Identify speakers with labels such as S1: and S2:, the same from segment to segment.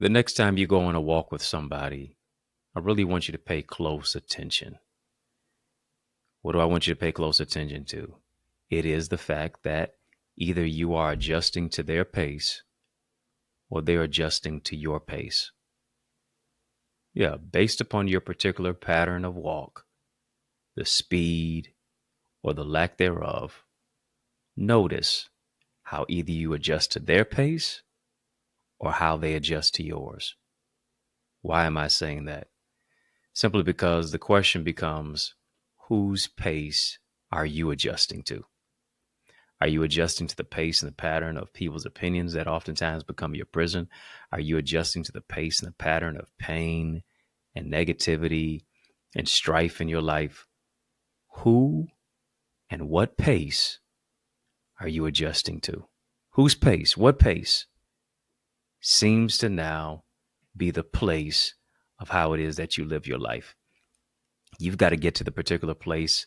S1: The next time you go on a walk with somebody, I really want you to pay close attention. What do I want you to pay close attention to? It is the fact that either you are adjusting to their pace or they're adjusting to your pace. Yeah, based upon your particular pattern of walk, the speed or the lack thereof, notice how either you adjust to their pace or how they adjust to yours. Why am I saying that? Simply because the question becomes, whose pace are you adjusting to? Are you adjusting to the pace and the pattern of people's opinions that oftentimes become your prison? Are you adjusting to the pace and the pattern of pain and negativity and strife in your life? Who and what pace are you adjusting to? Whose pace, what pace seems to now be the place of how it is that you live your life? You've got to get to the particular place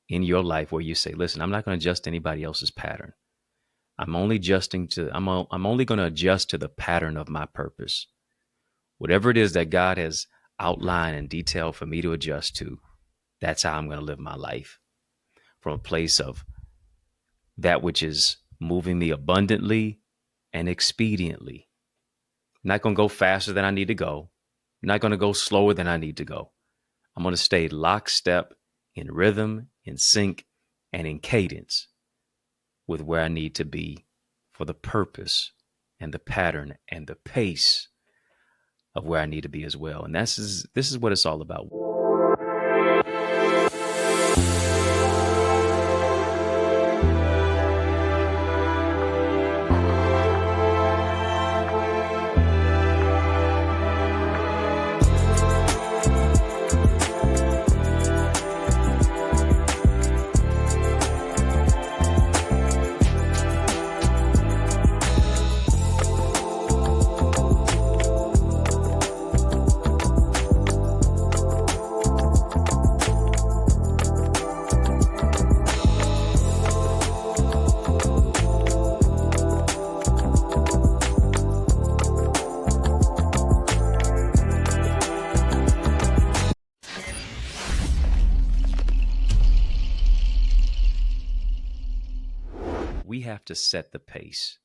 S1: in your life where you say, listen, I'm not going to adjust to anybody else's pattern. I'm only going to adjust to the pattern of my purpose. Whatever it is that God has outlined and detailed for me to adjust to, that's how I'm going to live my life. From a place of that which is moving me abundantly and expediently. I'm not going to go faster than I need to go. I'm not going to go slower than I need to go. I'm going to stay lockstep in rhythm, in sync, and in cadence with where I need to be for the purpose and the pattern and the pace of where I need to be as well. And this is what it's all about. We have to set the pace.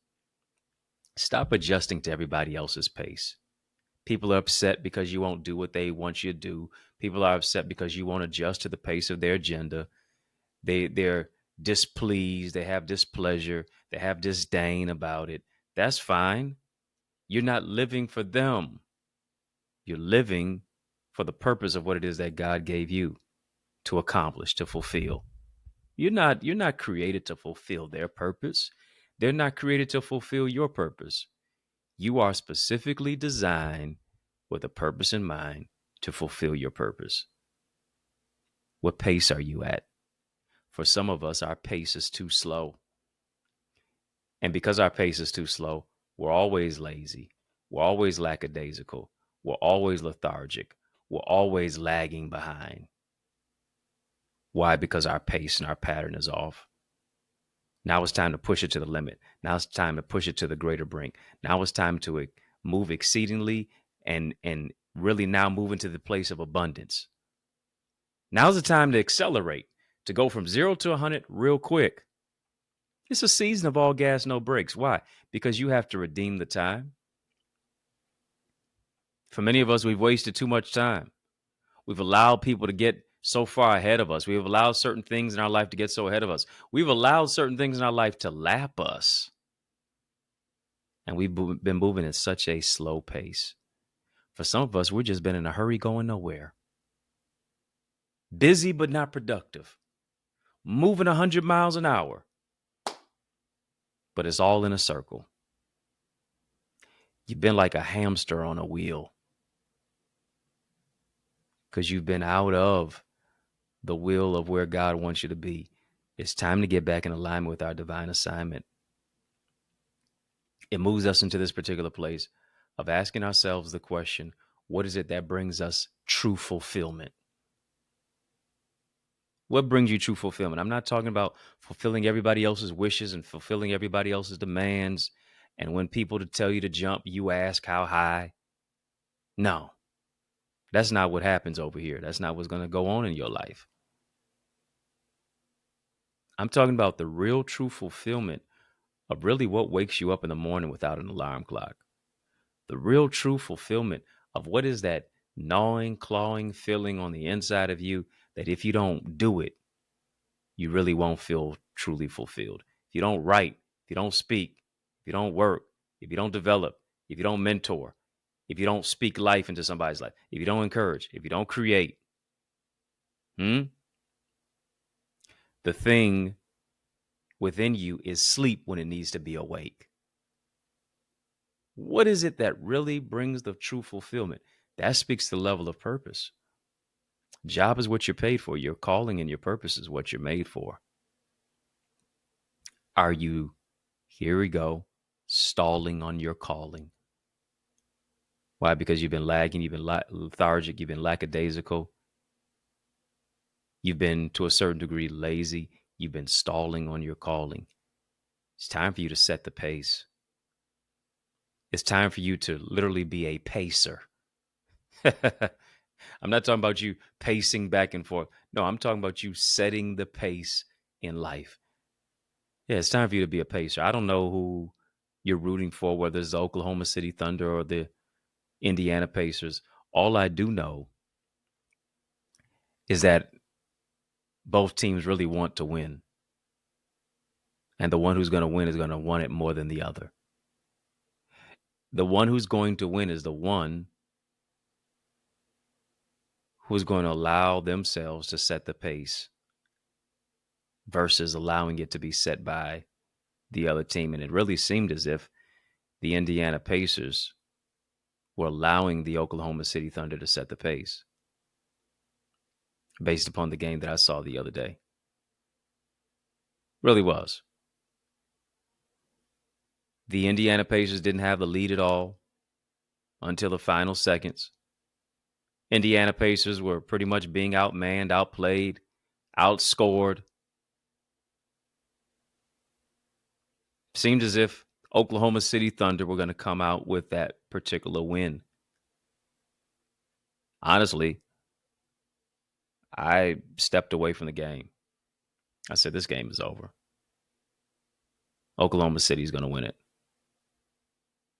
S1: Stop adjusting to everybody else's pace. People are upset because you won't do what they want you to do. People are upset because you won't adjust to the pace of their agenda. They're displeased. They have displeasure. They have disdain about it. That's fine. You're not living for them. You're living for the purpose of what it is that God gave you to accomplish, to fulfill. You're not created to fulfill their purpose. They're not created to fulfill your purpose. You are specifically designed with a purpose in mind to fulfill your purpose. What pace are you at? For some of us, our pace is too slow. And because our pace is too slow, we're always lazy. We're always lackadaisical. We're always lethargic. We're always lagging behind. Why? Because our pace and our pattern is off. Now it's time to push it to the limit. Now it's time to push it to the greater brink. Now it's time to move exceedingly and really now move into the place of abundance. Now's the time to accelerate, to go from 0 to 100 real quick. It's a season of all gas, no brakes. Why? Because you have to redeem the time. For many of us, we've wasted too much time. We've allowed people to get so far ahead of us. We've allowed certain things in our life to get so ahead of us. We've allowed certain things in our life to lap us. And we've been moving at such a slow pace. For some of us, we've just been in a hurry going nowhere. Busy but not productive. Moving 100 miles an hour. But it's all in a circle. You've been like a hamster on a wheel. Because you've been out of the will of where God wants you to be. It's time to get back in alignment with our divine assignment. It moves us into this particular place of asking ourselves the question, what is it that brings us true fulfillment? What brings you true fulfillment? I'm not talking about fulfilling everybody else's wishes and fulfilling everybody else's demands And when people to tell you to jump, you ask how high. No, that's not what happens over here. That's not what's going to go on in your life. I'm talking about the real true fulfillment of really what wakes you up in the morning without an alarm clock. The real true fulfillment of what is that gnawing, clawing feeling on the inside of you that if you don't do it, you really won't feel truly fulfilled. If you don't write, if you don't speak, if you don't work, if you don't develop, if you don't mentor, if you don't speak life into somebody's life, if you don't encourage, if you don't create, the thing within you is sleep when it needs to be awake. What is it that really brings the true fulfillment? That speaks to the level of purpose. Job is what you're paid for. Your calling and your purpose is what you're made for. Are you, here we go, stalling on your calling? Why? Because you've been lagging, you've been lethargic, you've been lackadaisical. You've been, to a certain degree, lazy. You've been stalling on your calling. It's time for you to set the pace. It's time for you to literally be a pacer. I'm not talking about you pacing back and forth. No, I'm talking about you setting the pace in life. Yeah, it's time for you to be a pacer. I don't know who you're rooting for, whether it's the Oklahoma City Thunder or the Indiana Pacers. All I do know is that both teams really want to win. And the one who's going to win is going to want it more than the other. The one who's going to win is the one who's going to allow themselves to set the pace versus allowing it to be set by the other team. And it really seemed as if the Indiana Pacers were allowing the Oklahoma City Thunder to set the pace based upon the game that I saw the other day. Really was. The Indiana Pacers didn't have the lead at all until the final seconds. Indiana Pacers were pretty much being outmanned, outplayed, outscored. Seemed as if Oklahoma City Thunder were going to come out with that particular win. Honestly, I stepped away from the game. I said, this game is over. Oklahoma City is going to win it.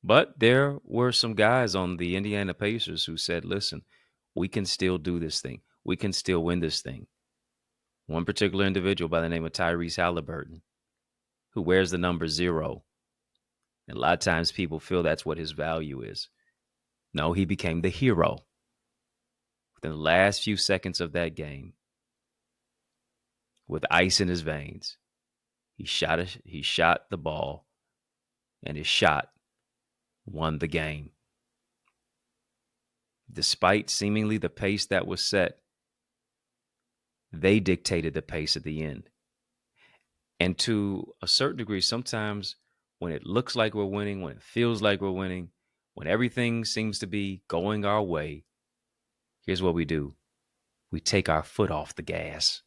S1: But there were some guys on the Indiana Pacers who said, listen, we can still do this thing. We can still win this thing. One particular individual by the name of Tyrese Halliburton, who wears the number 0. And a lot of times people feel that's what his value is. No, he became the hero. Within the last few seconds of that game, with ice in his veins, he shot the ball, and his shot won the game. Despite seemingly the pace that was set, they dictated the pace at the end. And to a certain degree, sometimes when it looks like we're winning, when it feels like we're winning, when everything seems to be going our way, here's what we do. We take our foot off the gas.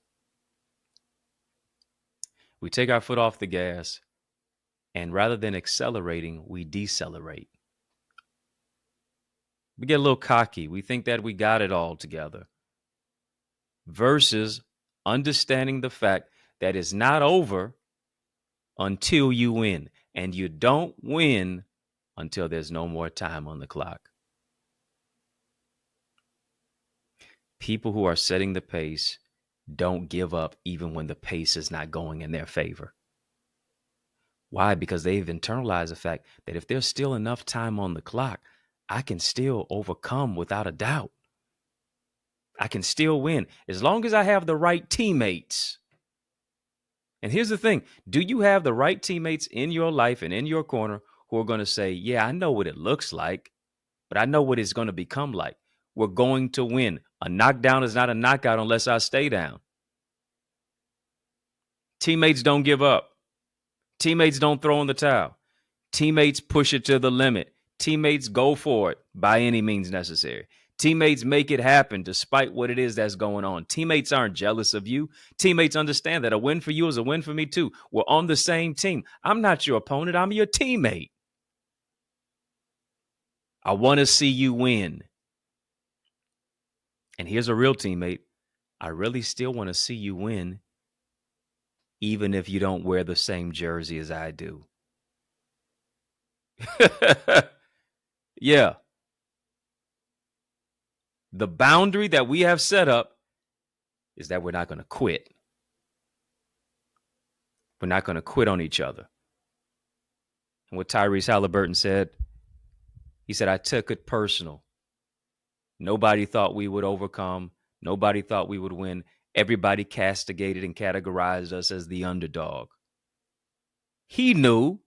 S1: We take our foot off the gas, and rather than accelerating, we decelerate. We get a little cocky. We think that we got it all together. Versus understanding the fact that it's not over until you win. And you don't win until there's no more time on the clock. People who are setting the pace don't give up even when the pace is not going in their favor. Why? Because they've internalized the fact that if there's still enough time on the clock, I can still overcome without a doubt. I can still win as long as I have the right teammates. And here's the thing. Do you have the right teammates in your life and in your corner who are going to say, yeah, I know what it looks like, but I know what it's going to become like. We're going to win. A knockdown is not a knockout unless I stay down. Teammates don't give up. Teammates don't throw in the towel. Teammates push it to the limit. Teammates go for it by any means necessary. Teammates make it happen despite what it is that's going on. Teammates aren't jealous of you. Teammates understand that a win for you is a win for me too. We're on the same team. I'm not your opponent. I'm your teammate. I want to see you win. And here's a real teammate. I really still want to see you win, even if you don't wear the same jersey as I do. Yeah. The boundary that we have set up is that we're not going to quit. We're not going to quit on each other. And what Tyrese Halliburton said, he said, I took it personal. Nobody thought we would overcome. Nobody thought we would win. Everybody castigated and categorized us as the underdog. He knew,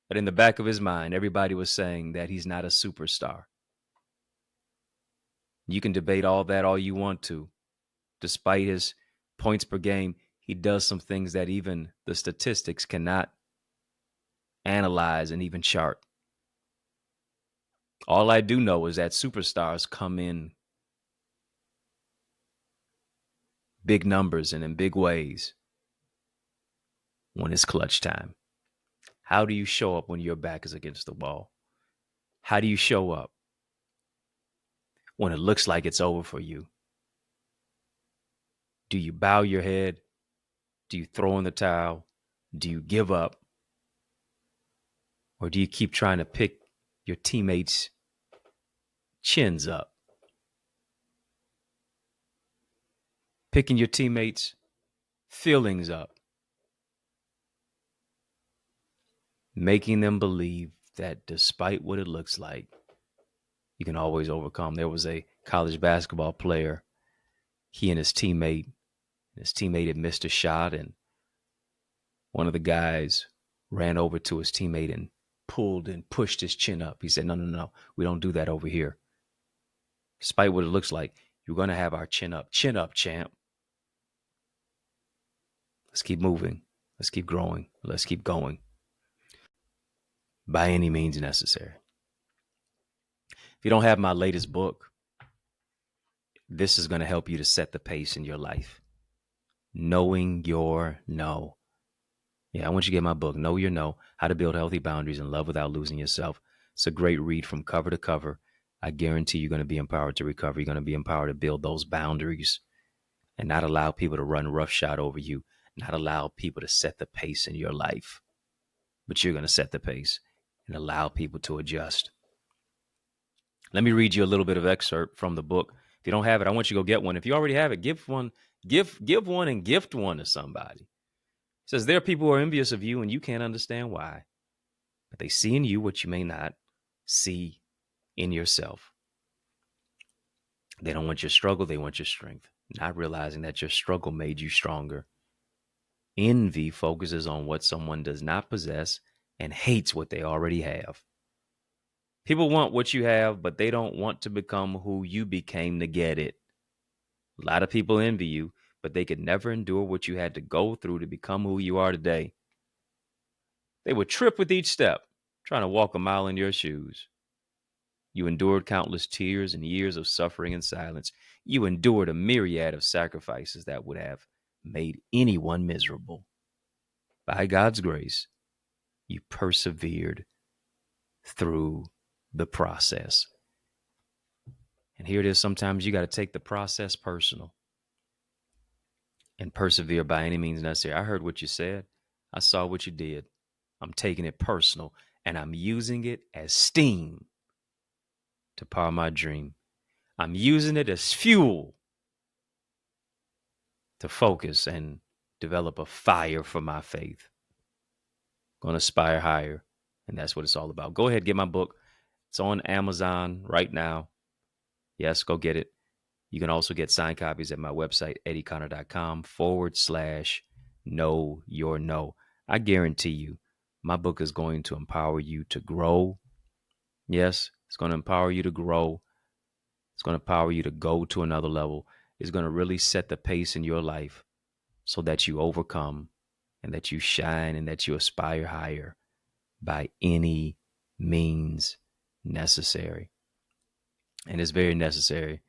S1: but in the back of his mind, everybody was saying that he's not a superstar. You can debate all that all you want to. Despite his points per game, he does some things that even the statistics cannot analyze and even chart. All I do know is that superstars come in big numbers and in big ways when it's clutch time. How do you show up when your back is against the wall? How do you show up when it looks like it's over for you? Do you bow your head? Do you throw in the towel? Do you give up? Or do you keep trying to pick your teammates' chins up? Picking your teammates' feelings up. Making them believe that despite what it looks like, you can always overcome. There was a college basketball player. He and his teammate had missed a shot, and one of the guys ran over to his teammate and pulled and pushed his chin up. He said, no, we don't do that over here. Despite what it looks like, you're going to have our chin up. Chin up, champ. Let's keep moving. Let's keep growing. Let's keep going. By any means necessary. If you don't have my latest book, this is going to help you to set the pace in your life. Knowing your no. Yeah, I want you to get my book, Know Your No, How to Build Healthy Boundaries and Love Without Losing Yourself. It's a great read from cover to cover. I guarantee you're going to be empowered to recover. You're going to be empowered to build those boundaries and not allow people to run roughshod over you, not allow people to set the pace in your life. But you're going to set the pace and allow people to adjust. Let me read you a little bit of excerpt from the book. If you don't have it, I want you to go get one. If you already have it, give one and gift one to somebody. It says, there are people who are envious of you and you can't understand why, but they see in you what you may not see in yourself. They don't want your struggle. They want your strength, not realizing that your struggle made you stronger. Envy focuses on what someone does not possess and hates what they already have. People want what you have, but they don't want to become who you became to get it. A lot of people envy you, but they could never endure what you had to go through to become who you are today. They would trip with each step, trying to walk a mile in your shoes. You endured countless tears and years of suffering and silence. You endured a myriad of sacrifices that would have made anyone miserable. By God's grace, you persevered through the process. And here it is. Sometimes you got to take the process personal and persevere by any means necessary. I heard what you said. I saw what you did. I'm taking it personal and I'm using it as steam to power my dream. I'm using it as fuel to focus and develop a fire for my faith. Going to aspire higher. And that's what it's all about. Go ahead, get my book. It's on Amazon right now. Yes, go get it. You can also get signed copies at my website, EddieConnor.com/know your no. I guarantee you, my book is going to empower you to grow. Yes, it's going to empower you to grow. It's going to empower you to go to another level. It's going to really set the pace in your life so that you overcome and that you shine and that you aspire higher by any means necessary. And it's very necessary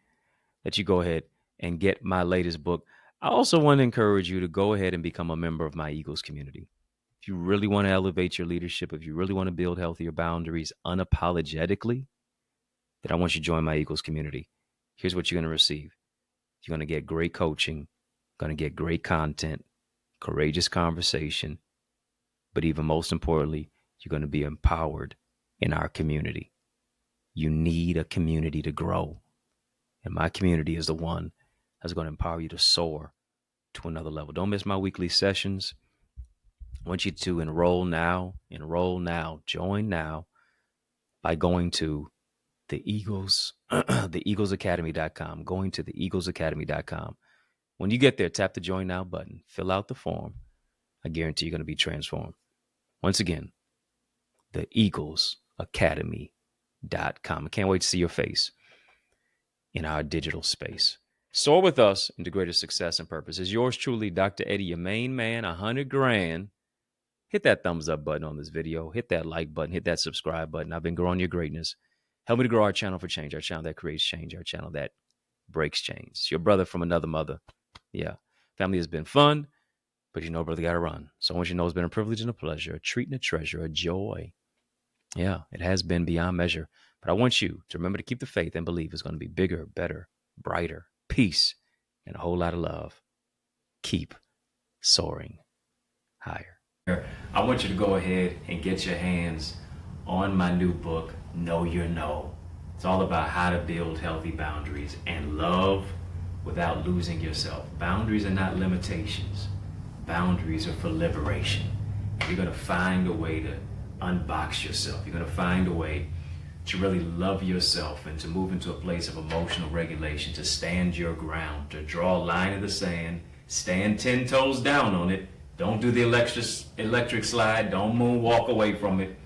S1: that you go ahead and get my latest book. I also want to encourage you to go ahead and become a member of my Eagles community. If you really want to elevate your leadership, if you really want to build healthier boundaries unapologetically, that I want you to join my Eagles community. Here's what you're going to receive. You're going to get great coaching, going to get great content, courageous conversation, but even most importantly, you're going to be empowered in our community. You need a community to grow. And my community is the one that's going to empower you to soar to another level. Don't miss my weekly sessions. I want you to enroll now, join now by going to the Eagles, theeaglesacademy.com, going to theeaglesacademy.com. When you get there, tap the join now button, fill out the form. I guarantee you're going to be transformed. Once again, theeaglesacademy.com. I can't wait to see your face in our digital space. Soar with us into greater success and purpose. Is yours truly, Dr. Eddie, your main man, 100 grand. Hit that thumbs up button on this video. Hit that like button. Hit that subscribe button. I've been growing your greatness. Help me to grow our channel for change, our channel that creates change, our channel that breaks change. It's your brother from another mother. Yeah. Family has been fun, but you know, brother, got to run. So I want you to know it's been a privilege and a pleasure, a treat and a treasure, a joy. Yeah, it has been beyond measure. But I want you to remember to keep the faith and believe it's going to be bigger, better, brighter, peace, and a whole lot of love. Keep soaring higher. I want you to go ahead and get your hands on my new book, Know Your No. It's all about how to build healthy boundaries and love without losing yourself. Boundaries are not limitations. Boundaries are for liberation. You're going to find a way to unbox yourself. You're going to find a way to really love yourself and to move into a place of emotional regulation, to stand your ground, to draw a line in the sand, stand 10 toes down on it. Don't do the electric slide. Don't moonwalk away from it,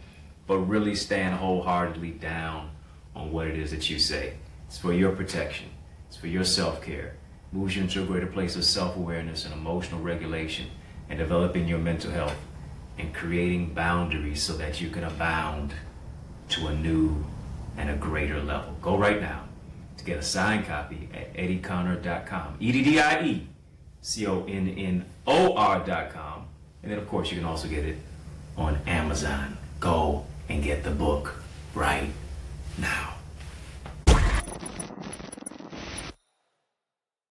S1: but really stand wholeheartedly down on what it is that you say. It's for your protection. It's for your self-care. Moves you into a greater place of self-awareness and emotional regulation and developing your mental health and creating boundaries so that you can abound to a new and a greater level. Go right now to get a signed copy at EddieConnor.com. EddieConnor.com. And then, of course, you can also get it on Amazon. Go and get the book right now.